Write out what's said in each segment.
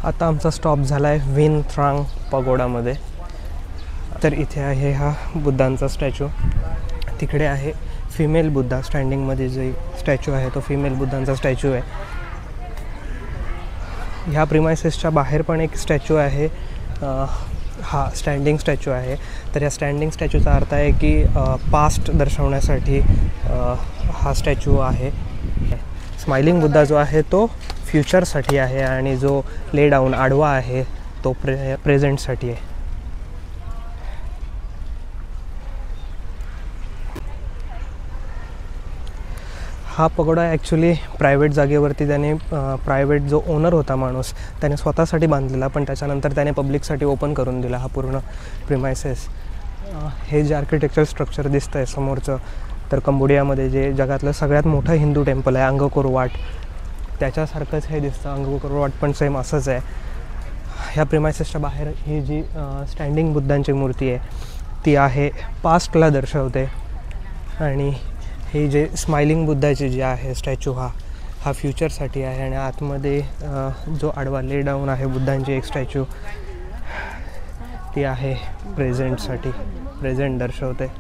आता आमचा स्टॉप झाला आहे विन थ्रांग पगोडामध्ये. तर इथे आहे हा बुद्धांचा स्टॅच्यू. तिकडे आहे फिमेल बुद्धा. स्टँडिंगमध्ये जे स्टॅच्यू आहे तो फिमेल बुद्धांचा स्टॅच्यू आहे. ह्या प्रिमायसेसच्या बाहेर पण एक स्टॅच्यू आहे. हा स्टँडिंग स्टॅच्यू आहे. तर या स्टँडिंग स्टॅच्यूचा अर्थ आहे की पास्ट दर्शवण्यासाठी हा स्टॅच्यू आहे. स्माइलिंग बुद्धा जो आहे तो फ्युचरसाठी आहे आणि जो ले डाऊन आडवा आहे तो प्रेझेंटसाठी आहे. हा पगोडा ॲक्च्युली प्रायव्हेट जागेवरती त्याने प्रायव्हेट जो ओनर होता माणूस त्याने स्वतःसाठी बांधलेला, पण त्याच्यानंतर त्याने पब्लिकसाठी ओपन करून दिला हा पूर्ण प्रिमायसेस. हे जे आर्किटेक्चर स्ट्रक्चर दिसतं आहे समोरचं, तर कंबोडियामध्ये जे जगातलं सगळ्यात मोठं हिंदू टेम्पल आहे अंगकोर वाट, त्याच्यासारखंच हे दिसतं. अंगकोर वाट पण सेम असंच आहे. ह्या प्रिमायसेसच्या बाहेर ही जी स्टँडिंग बुद्धांची मूर्ती आहे ती आहे पास्टला दर्शवते, आणि हे जे स्माइलिंग बुद्धाची जी आहे स्टॅच्यू हा फ्युचरसाठी आहे. आणि आतमध्ये जो आडवा ले डाऊन आहे बुद्धांची एक स्टॅच्यू ती आहे प्रेझेंटसाठी, प्रेझेंट दर्शवते.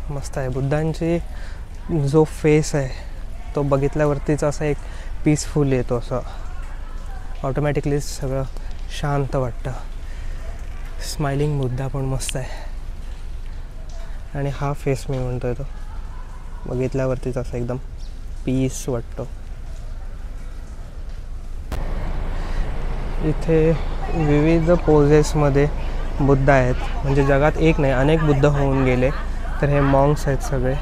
मस्त आहे. बुद्धांची जो फेस आहे तो बघितल्यावरतीच असं एक पीसफुल येतो, असं ऑटोमॅटिकली सगळं शांत वाटतं. स्माइलिंग बुद्धा पण मस्त आहे. आणि हा फेस मी म्हणतो आहे तो बघितल्यावरतीच असं एकदम पीस वाटतो. इथे विविध पोजेसमध्ये बुद्ध आहेत, म्हणजे जगात एक नाही अनेक बुद्ध होऊन गेले. तर हे मॉन्क्स आहेत सगळे,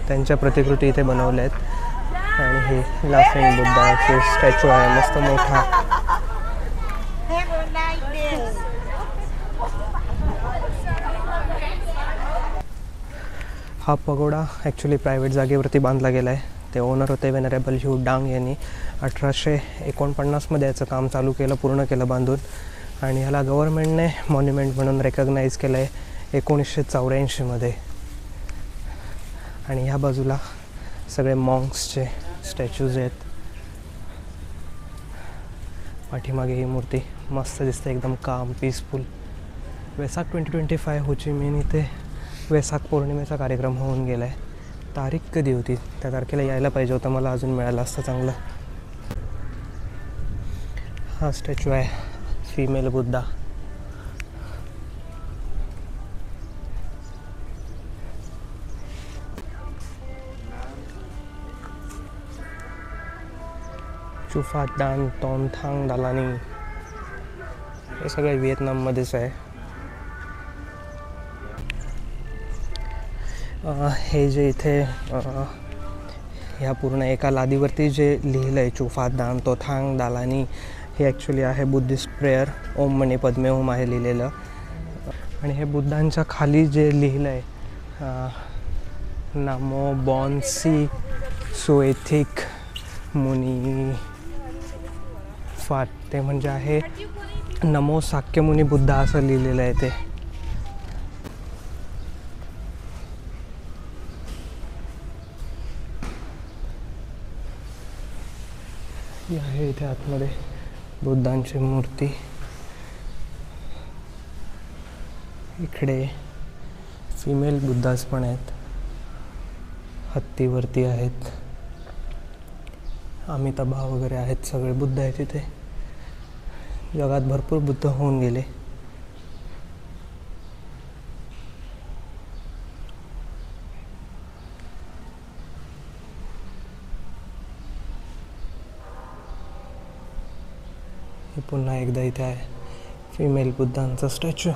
त्यांच्या प्रतिकृती इथे बनवल्या आहेत. आणि हे लाफिंग बुद्धाचे स्टॅच्यू आहे मस्त मोठा. हा पगोडा ॲक्च्युली प्रायव्हेट जागेवरती बांधला गेला आहे. ते ओनर होते वेनरेबल ह्यू डांग यांनी 1849मध्ये याचं काम चालू केलं, पूर्ण केलं बांधून. आणि ह्याला गव्हर्नमेंटने मॉन्युमेंट म्हणून रेकग्नाईज केलं आहे 1984मध्ये. आणि ह्या बाजूला सगळे मॉन्क्सचे स्टॅच्यूज आहेत. पाठीमागे ही मूर्ती मस्त दिसते, एकदम काम, पीसफुल. वेसाक 2025 हो ची मिन इथे वेसाक पौर्णिमेचा कार्यक्रम होऊन गेला आहे. तारीख कधी होती? त्या तारखेला यायला पाहिजे होतं, मला अजून मिळालं असतं चांगलं. हा स्टॅच्यू आहे फिमेल बुद्धा. चुफात दान तोनथांग दालानी, हे सगळे व्हिएतनाममध्येच आहे. हे जे इथे ह्या पूर्ण एका लादीवरती जे लिहिलं आहे चुफात दान तोथांग दालानी, हे ॲक्च्युली आहे बुद्धिस्ट प्रेयर, ओम मनी पद्मे ओम आहे लिहिलेलं. आणि हे बुद्धांच्या खाली जे लिहिलं आहे नामो बॉन्सी सोएथिक मुनी फाट, ते म्हणजे आहे नमो साक्यमुनी बुद्धा असं लिहिलेलं आहे ते. ही आहे इथे आतमध्ये बुद्धांची मूर्ती. इकडे फिमेल बुद्धाच पण आहेत, हत्तीवरती आहेत. अमिताभा वगैरे आहेत, सगळे बुद्ध आहेत इथे. जगात भरपूर बुद्ध होऊन गेले. हे पुन्हा एकदा इथे आहे फिमेल बुद्धांचा स्टॅच्यू.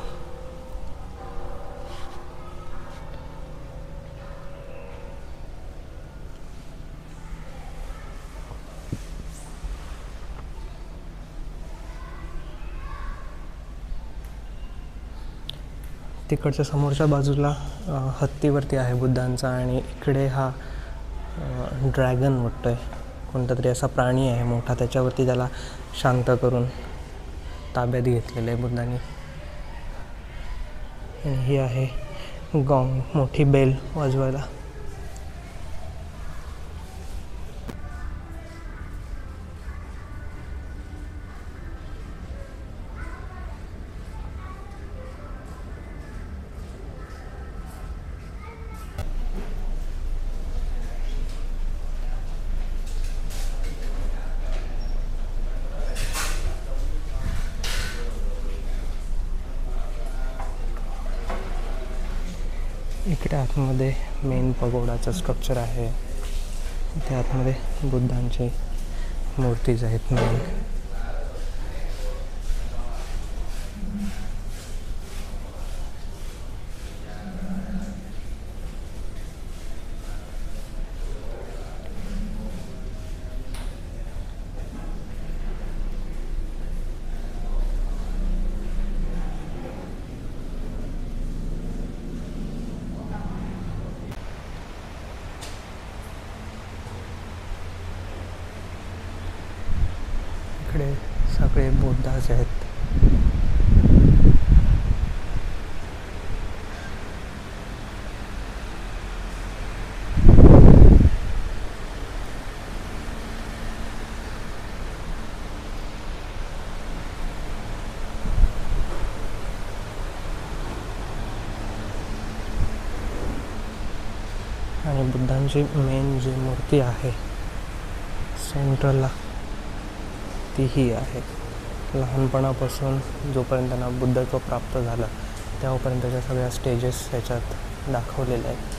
तिकडच्या समोरच्या बाजूला हत्तीवरती आहे बुद्धांचा, आणि इकडे हा ड्रॅगन वाटतोय, कोणता तरी असा प्राणी आहे मोठा, त्याच्यावरती त्याला शांत करून ताब्यात घेतलेलं आहे बुद्धांनी. आणि ही आहे गॉंग, मोठी बेल वाजवायला. इकडे आतमध्ये मेन पगोडाचं स्ट्रक्चर आहे. इथे आतमध्ये बुद्धांची मूर्तीज आहेत मेन. इकडे सगळे बुद्धाच आहेत. आणि बुद्धांची मेन जी मूर्ती आहे सेंट्रलला तीही आहे. लहानपणापासून जोपर्यंत त्यांना बुद्धत्व प्राप्त झालं तेव्हापर्यंतच्या सगळ्या स्टेजेस याच्यात दाखवलेल्या आहेत.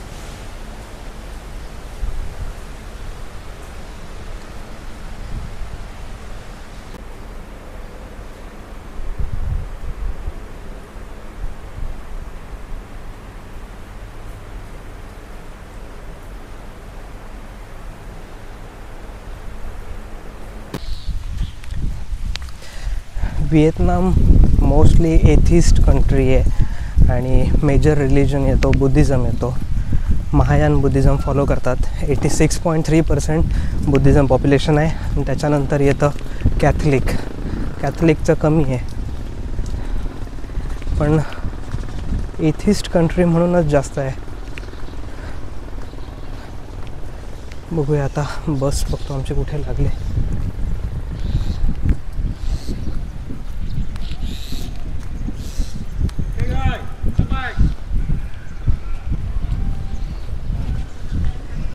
व्हिएतनाम मोस्टली एथिस्ट कंट्री आहे आणि मेजर रिलिजन येतो बुद्धिझम येतो. महायान बुद्धिझम फॉलो करतात. 86.3% बुद्धिझम पॉप्युलेशन आहे. आणि त्याच्यानंतर येतं कॅथलिकचं कमी आहे, पण एथिस्ट कंट्री म्हणूनच जास्त आहे. बघूया आता बस बघतो आमचे कुठे लागले.